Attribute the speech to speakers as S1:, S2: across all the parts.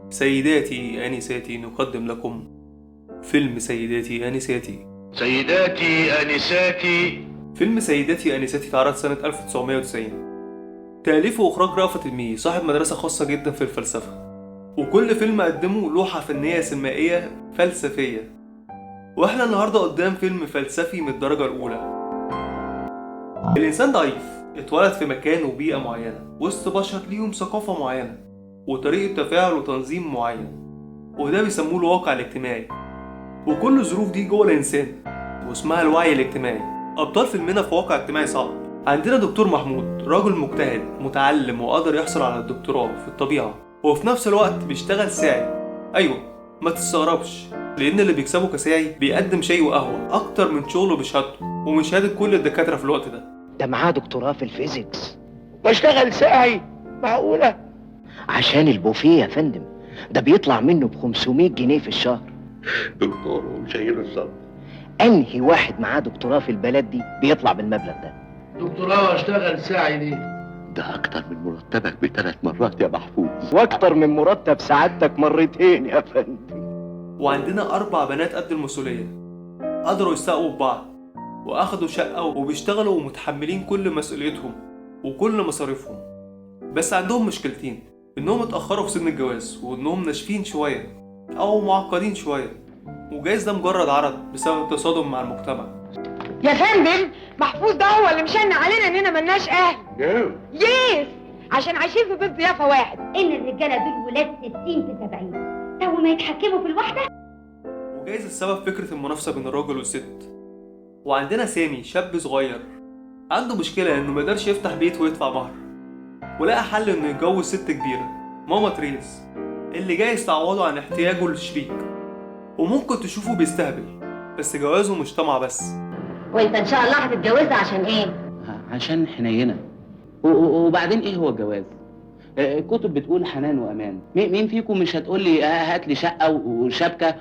S1: سيداتي آنساتي نقدم لكم فيلم سيداتي آنساتي.
S2: سيداتي آنساتي.
S1: فيلم سيداتي آنساتي اتعرض سنة 1990. تأليف وإخراج رأفت الميهي، صاحب مدرسة خاصة جدا في الفلسفة، وكل فيلم قدمه لوحة فنية سينمائية فلسفية. واحنا النهاردة قدام فيلم فلسفي من الدرجة الأولى. الإنسان ضعيف، اتولد في مكان وبيئة معينة وسط بشر ليهم ثقافة معينة وطريقة تفاعل وتنظيم معين، وده بيسموه الواقع الاجتماعي. وكل الظروف دي جوه الإنسان واسمها الوعي الاجتماعي. أبطال فيلمنا في واقع اجتماعي صعب. عندنا دكتور محمود، راجل مجتهد متعلم وقدر يحصل على الدكتوراه في الطبيعة، وفي نفس الوقت بيشتغل ساعي. أيوة، ما تستغربش، لأن اللي بيكسبه كساعي بيقدم شاي وقهوة أكتر من شغله بشهادته ومن شهادة كل الدكاترة في الوقت ده
S3: معاه دكتوراه في الفيزيكس
S2: بشتغل ساعي؟ معقولة؟
S3: عشان البوفيه يا فندم، ده بيطلع منه ب500 جنيه في الشهر.
S2: دكتور وشايل الصبر.
S3: انهي واحد معاه دكتوراه في البلد دي بيطلع بالمبلغ ده؟
S2: دكتوراه واشتغل ساعي ليه؟
S4: ده أكتر من مرتبك ب3 مرات يا محفوظ.
S3: واكتر من مرتب سعادتك مرتين يا فندم.
S1: وعندنا 4 بنات قد المسؤولية، قدروا يستقوا ببعض وأخدوا شقة وبيشتغلوا ومتحملين كل مسؤوليتهم وكل مصاريفهم. بس عندهم مشكلتين، إنهم اتأخروا في سن الجواز وإنهم ناشفين شوية أو معقدين شوية، وجايز ده مجرد عرض بسبب التصادم مع المجتمع.
S5: يا فندم، محفوظ ده هو اللي مشن علينا اننا ملناش اهل. يس، عشان عايشين في بيت ضيافه واحد.
S6: ان الرجاله دول ولاد 60 في 70، تو ما يتحكموا في الواحده.
S1: وجايز السبب فكرة المنافسة بين الراجل والست. وعندنا سامي، شاب صغير عنده مشكلة إنه مقدرش يفتح بيت ويدفع مهر، ولقى حل إنه يتجوز ست كبيرة، ماما تريز، اللي جايز تعوضه عن احتياجه للشريك. وممكن تشوفه بيستهبل، بس جوازه مش طمع بس.
S6: وانت ان شاء الله هتتجوزها عشان ايه؟
S7: عشان حنينة. وبعدين ايه هو الجواز؟ الكتب بتقول حنان وامان. مين فيكم مش هتقول لي هات لي شقة وشبكة؟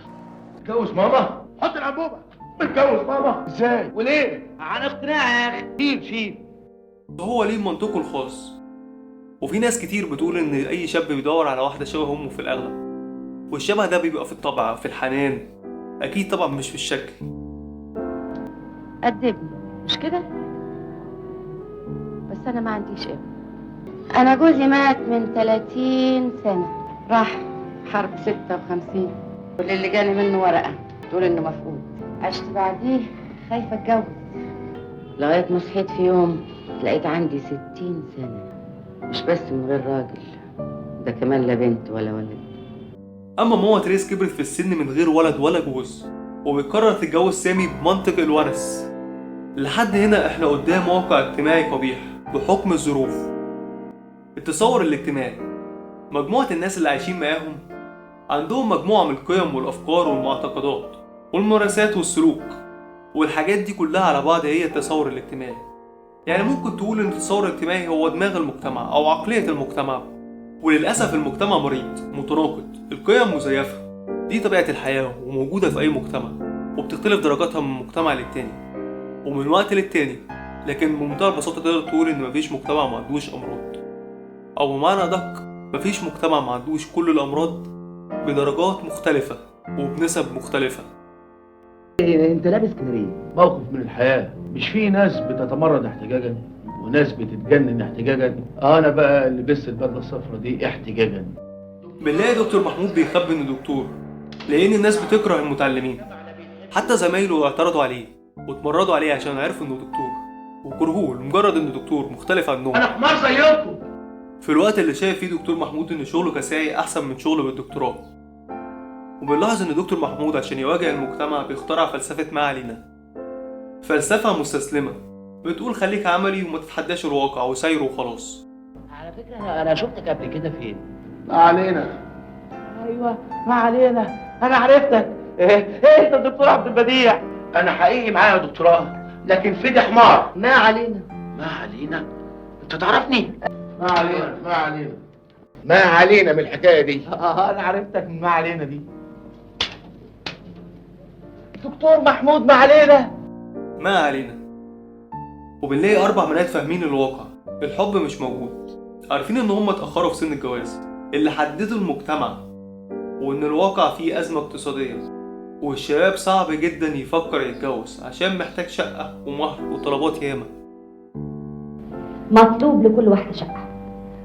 S2: اتجوز ماما؟ حط الانبوبة. اتجوز ماما ازاي وليه؟
S7: عن اقتناع يا اخي. شيل.
S1: هو ليه منطقه الخاص. وفي ناس كتير بتقول إن أي شاب بيدور على واحدة شبه أمه في الأغلب، والشبه ده بيبقى في الطبع، في الحنان، أكيد طبعا مش في الشكل.
S8: قدمني مش كده؟ بس أنا ما عنديش ابن. أنا جوزي مات من 30 سنة، راح حرب 56، واللي جاني منه ورقة تقول إنه مفقود. عشت بعديه خايفة أتجوز، لغاية ما صحيت في يوم لقيت عندي 60 سنة، مش بس من غير راجل، ده كمان لا بنت ولا ولد.
S1: أما ماما تريز كبرت في السن من غير ولد ولا جوز، وبتقرر تتجوز سامي بمنطق الورث. لحد هنا احنا قدام واقع اجتماعي قبيح بحكم الظروف. التصور الاجتماعي، مجموعة الناس اللي عايشين معاهم عندهم مجموعة من القيم والأفكار والمعتقدات والممارسات والسلوك، والحاجات دي كلها على بعض هي التصور الاجتماعي. يعني ممكن تقول ان التصور الاجتماعي هو دماغ المجتمع او عقلية المجتمع. وللأسف المجتمع مريض متناقض، القيم مزيفة. دي طبيعة الحياة وموجودة في أي مجتمع، وبتختلف درجاتها من مجتمع للتاني ومن وقت للتاني. لكن بمنتهى البساطة تقدر تقول إن مفيش مجتمع ما عندوش أمراض، أو بمعنى أدق مفيش مجتمع ما عندوش كل الأمراض بدرجات مختلفة وبنسب مختلفة.
S7: انت لابس كده ليه؟
S2: موقف من الحياة. مش في ناس بتتمرد احتجاجا وناس بتتجنن احتجاجا؟ انا بقى لبست البدلة الصفرا دي احتجاجا.
S1: بنلاقي دكتور محمود بيخبي انه دكتور، لان الناس بتكره المتعلمين. حتى زمايله اعترضوا عليه واتمردوا عليه عشان عرفوا انه دكتور، وكرهوه لمجرد انه دكتور مختلف عنهم.
S2: انا حمار زيكم.
S1: في الوقت اللي شايف فيه دكتور محمود ان شغله كساعي احسن من شغله بالدكتوراه. وبنلاحظ ان دكتور محمود عشان يواجه المجتمع بيخترع فلسفة ما علينا، فلسفة مستسلمة بتقول خليك عملي وما تتحداش الواقع وسايره وخلاص.
S7: على فكرة انا شفتك قبل كده فين؟
S2: ما علينا.
S7: ايوه ما علينا، انا عرفتك. ايه انت الدكتور عبد البديع؟
S2: انا حقيقي معايا دكتوراه، لكن في دي حمار.
S7: ما علينا.
S2: ما علينا؟ انت تعرفني؟ ما علينا ما علينا ما علينا من الحكاية دي.
S7: انا عرفتك من ما علينا دي. دكتور محمود ما علينا.
S1: ما علينا. وبنلاقي 4 بنات فاهمين الواقع، الحب مش موجود، عارفين ان هم اتأخروا في سن الجواز اللي حدده المجتمع، وإن الواقع فيه أزمة اقتصادية، والشباب صعب جدا يفكر يتجوز عشان محتاج شقة ومهر وطلبات ياما.
S6: مطلوب لكل واحدة شقة،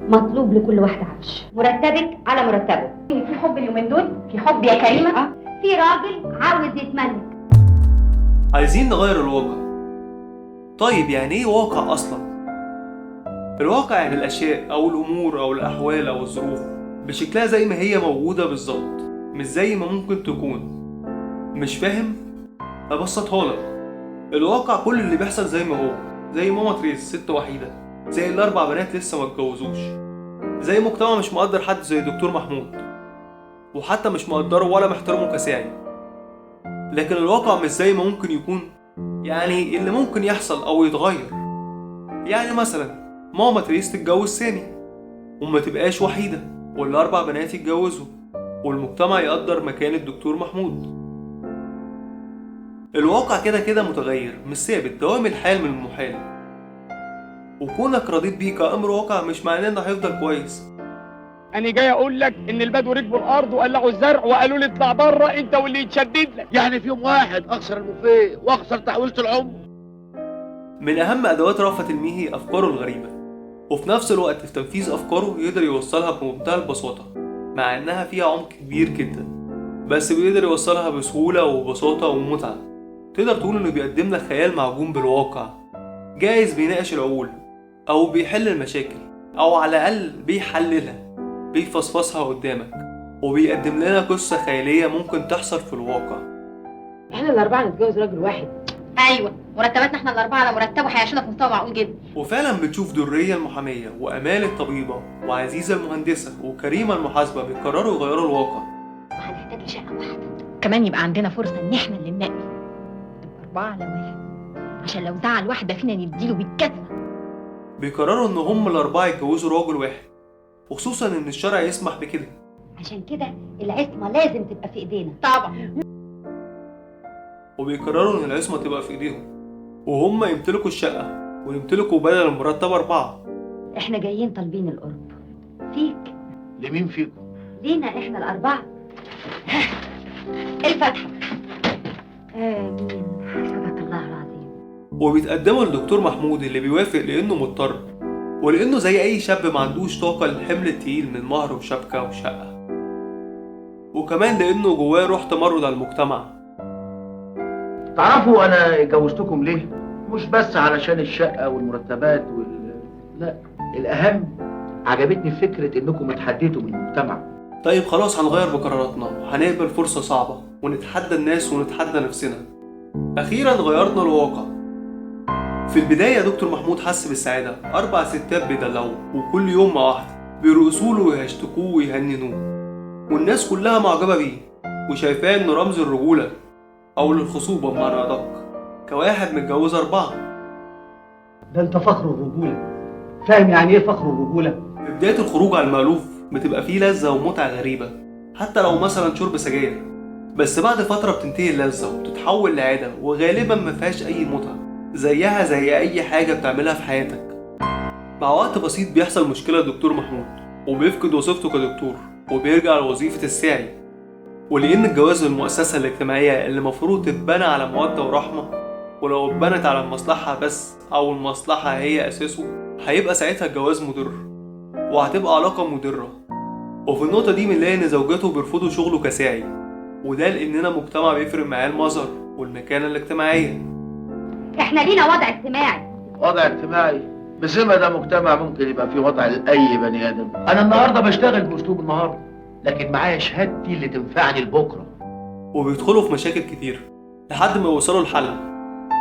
S6: مطلوب لكل واحدة عفش، مرتبك على مرتبه. في حب اليومين دول، في حب يا كريمة. في راجل عاوز يتملك.
S1: عايزين نغير الواقع. طيب يعني ايه واقع اصلا؟ الواقع يعني الاشياء او الامور او الاحوال او الظروف بشكلها زي ما هي موجودة بالظبط، مش زي ما ممكن تكون. مش فاهم؟ ابسطها لك. الواقع كل اللي بيحصل زي ما هو، زي ماما تريس ست وحيدة، زي الاربع بنات لسه ما اتجوزوش، زي مجتمع مش مقدر حد زي دكتور محمود، وحتى مش مقدره ولا محترمه كساعي. لكن الواقع مش زي ما ممكن يكون، يعني اللي ممكن يحصل او يتغير. يعني مثلا ماما تريس تتجوز سامي وما تبقاش وحيدة، والاربع بنات يتجوزوا، والمجتمع يقدر مكان الدكتور محمود. الواقع كده كده متغير مش ثابت، دوام الحال من المحال، وكونك رضيت بيه كأمر واقع مش معناه انه هيفضل كويس.
S9: انا جاي اقول لك ان البدو ركبوا الارض وقلعوا الزرع وقالوا لي اطلع بره انت واللي يتشدد لك.
S2: يعني في يوم واحد اخسر البوفيه واخسر تحويلة العمر؟
S1: من اهم ادوات رأفت الميهي افكاره الغريبة، وفي نفس الوقت في تنفيذ افكاره يقدر يوصلها بمنتهى البساطة، مع انها فيها عمق كبير جدا، بس بيقدر يوصلها بسهولة وبساطة ومتعة. تقدر تقول انه بيقدم لك خيال معجون بالواقع، جايز بيناقش العقول او بيحل المشاكل، او على الاقل بيحللها، بيفصفصها قدامك، وبيقدم لنا قصة خيالية ممكن تحصل في الواقع.
S5: احنا الاربعه نتجوز راجل واحد.
S8: ايوه، مرتباتنا احنا الاربعه على مرتبه هيعيشونا في مستوى معقول جدا.
S1: وفعلا بتشوف درية المحامية وأمال الطبيبة وعزيزة المهندسة وكريمة المحاسبة بيقرروا يغيروا الواقع.
S6: وهنحتاج لشقة واحدة
S10: كمان يبقى عندنا فرصة ان احنا اللي ننقي، تبقى 4 على 1، عشان لو زعل واحدة فينا نديله بالكتفة.
S1: بيقرروا ان هم الاربعة يتجوزوا راجل واحد، وخصوصا ان الشرع يسمح بكده.
S6: عشان كده العصمة لازم تبقى في ايدينا.
S8: طبعا.
S1: وبيقرروا ان العصمة تبقى في ايديهم، وهم يمتلكوا الشقة ويمتلكوا بدل المرتب 4.
S6: احنا جايين طالبين القرب فيك.
S2: لمين فيكم؟
S6: لينا احنا الاربعة. الفاتحة. امين. صدق الله العظيم.
S1: وبيتقدموا للدكتور محمود اللي بيوافق لانه مضطر، ولانه زي اي شاب ما عندوش طاقة للحمل التقيل من مهر وشبكة وشقة، وكمان لانه جواه روح تمرد على المجتمع.
S2: تعرفوا انا اتجوزتكم ليه؟ مش بس علشان الشقة والمرتبات لا، الاهم عجبتني فكرة انكم اتحديتوا من المجتمع.
S1: طيب خلاص هنغير بقراراتنا وهنقبل فرصة صعبة ونتحدى الناس ونتحدى نفسنا. أخيرا غيرنا الواقع. في البداية دكتور محمود حس بالسعادة، 4 ستات بيدلعوه وكل يوم مع واحدة بيرقصوله ويهشتكوه ويهننوه، والناس كلها معجبة بيه وشايفاه إنه رمز الرجولة أو للخصوبة بمعنى أدق، كواحد متجوز 4.
S2: ده انت فخر الرجولة. فاهم يعني ايه فخر الرجولة؟
S1: في بداية الخروج على المألوف بتبقى فيه لذة ومتعة غريبة، حتى لو مثلا شرب سجاير، بس بعد فترة بتنتهي اللذة وبتتحول لعادة وغالبا مفيهاش أي متعة، زيها زي أي حاجة بتعملها في حياتك. مع وقت بسيط بيحصل مشكلة لدكتور محمود وبيفقد وظيفته كدكتور وبيرجع لوظيفة الساعي. ولأن الجواز المؤسسة الاجتماعية اللي مفروض تتبنى على مودة ورحمة، ولو اتبنت على المصلحة بس أو المصلحة هي أساسه، هيبقى ساعتها الجواز مضر وهتبقى علاقة مضرة. وفي النقطة دي بنلاقي إن زوجته بيرفضوا شغله كساعي، وده لأننا مجتمع بيفرق معاه المظهر والمكانة الاجتماعية.
S6: احنا لينا وضع اجتماعي.
S2: وضع اجتماعي؟ بسمة ده مجتمع ممكن يبقى فيه وضع لأي بني آدم. أنا النهاردة بشتغل بأسلوب النهاردة، لكن معايا شهادتي اللي تنفعني لبكرة.
S1: وبيدخلوا في مشاكل كتير لحد ما يوصلوا لحل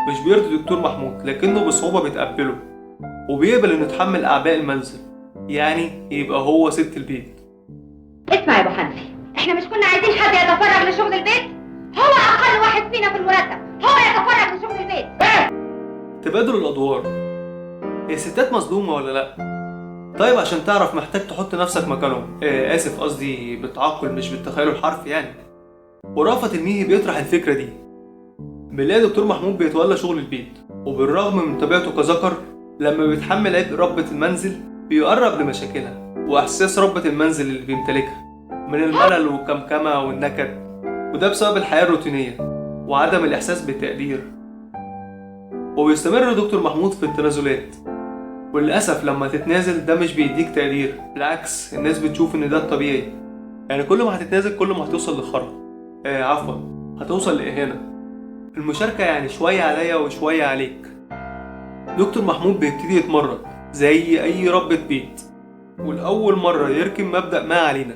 S1: مش بيرضي دكتور محمود، لكنه بصعوبة بيتقبله وبيقبل إنه يتحمل أعباء المنزل، يعني يبقى هو ست البيت.
S6: اسمع يا ابو حنفي، احنا مش كنا عايزين حد يتفرغ لشغل البيت؟ هو اقل واحد فينا في المرتب هو يتفرغ لشغل البيت.
S1: تبادل الأدوار. هي الستات مظلومة ولا لأ؟ طيب عشان تعرف محتاج تحط نفسك مكانهم، آسف قصدي بالتعقل مش بالتخيل الحرفي يعني. ورأفت الميهي بيطرح الفكرة دي. بنلاقي دكتور محمود بيتولى شغل البيت، وبالرغم من طبيعته كذكر لما بيتحمل عبء ربة المنزل بيقرب لمشاكلها وإحساس ربة المنزل اللي بيمتلكها، من الملل والكمكمة والنكد، وده بسبب الحياة الروتينية وعدم الإحساس بالتقدير. وبيستمر دكتور محمود في التنازلات، وللأسف لما تتنازل ده مش بيديك تقدير، بالعكس الناس بتشوف إن ده الطبيعي. يعني كل ما هتتنازل كل ما هتوصل لخرا، عفوا هتوصل لإهانة. المشاركة يعني شوية عليا وشوية عليك. دكتور محمود بيبتدي يتمرن زي أي ربة بيت، والأول مرة يركب مبدأ ما علينا.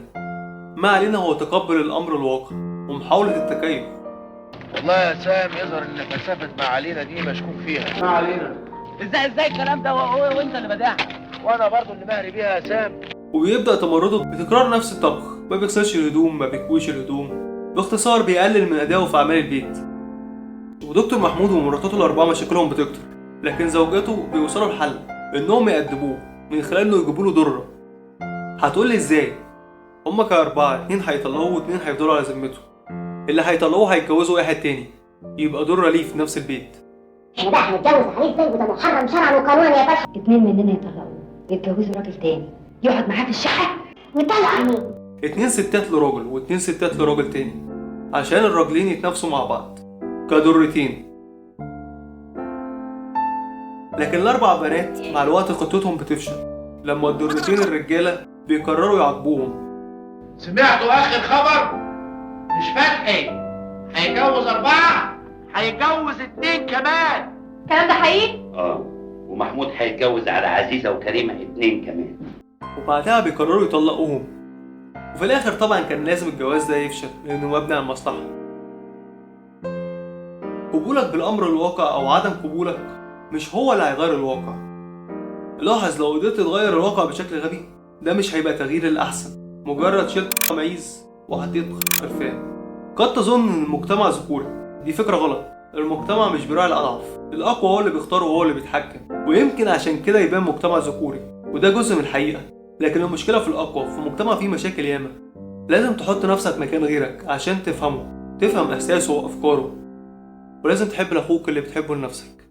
S1: ما علينا هو تقبل الأمر الواقع ومحاولة التكيف.
S2: والله يا سام يظهر ان فلسفه ما علينا دي مشكوك فيها. ما علينا
S7: ازاي الكلام ده وانت اللي بداها؟
S2: وانا برضو اللي مهري بيها يا سام.
S1: وبيبدأ تمرده بتكرار نفس الطبخ، ما بيغسلش الهدوم، ما بيكويش الهدوم، باختصار بيقلل من أدائه في أعمال البيت. ودكتور محمود ومراتاته الأربعة مشاكلهم بتكتر، لكن زوجاته بيوصلوا لحل إنهم يأدبوه من خلال إنه يجيبوا له ضرة. هتقولي إزاي؟ هما كأربعة، 2 هيطلقوه و2 هيفضلوا على ذمته. اللي هيطلقوه هيتجوزوا واحد تاني يبقى ضرة ليه في نفس البيت.
S6: احنا بقى هنتجوز عليه ازاي وده محرم شرعا وقانونا يا باشا؟ 2 مننا يطلقوه يتجوزوا راجل تاني يقعد معاه في الشقة ويطلق مين؟
S1: 2 ستات لراجل و2 ستات لراجل تاني عشان الراجلين يتنافسوا مع بعض كدرتين. لكن الأربع بنات مع الوقت خطتهم بتفشل لما الدرتين الرجالة بيقرروا يعاقبوهم.
S2: سمعتوا اخر خبر؟ مش فتحي هيتجوز 4، هيتجوز 2 كمان.
S5: الكلام ده حقيقي؟
S11: ومحمود هيتجوز على عزيزة وكريمة 2 كمان.
S1: وبعدها بيقرروا يطلقوهم، وفي الآخر طبعا كان لازم الجواز ده يفشل لأنه مبني على المصلحة. قبولك بالأمر الواقع أو عدم قبولك مش هو اللي هيغير الواقع. لاحظ لو قدرت تغير الواقع بشكل غبي ده مش هيبقى تغيير للأحسن، مجرد شلت معيز وحطيت خرفان. قد تظن ان المجتمع ذكوري، دي فكرة غلط. المجتمع مش بيراعي الأضعف، الأقوى هو اللي بيختار وهو اللي بيتحكم، ويمكن عشان كده يبان مجتمع ذكوري، وده جزء من الحقيقة. لكن المشكلة في الأقوى، في مجتمع فيه مشاكل ياما. لازم تحط نفسك مكان غيرك عشان تفهمه، تفهم إحساسه وأفكاره، ولازم تحب لأخوك اللي بتحبه لنفسك.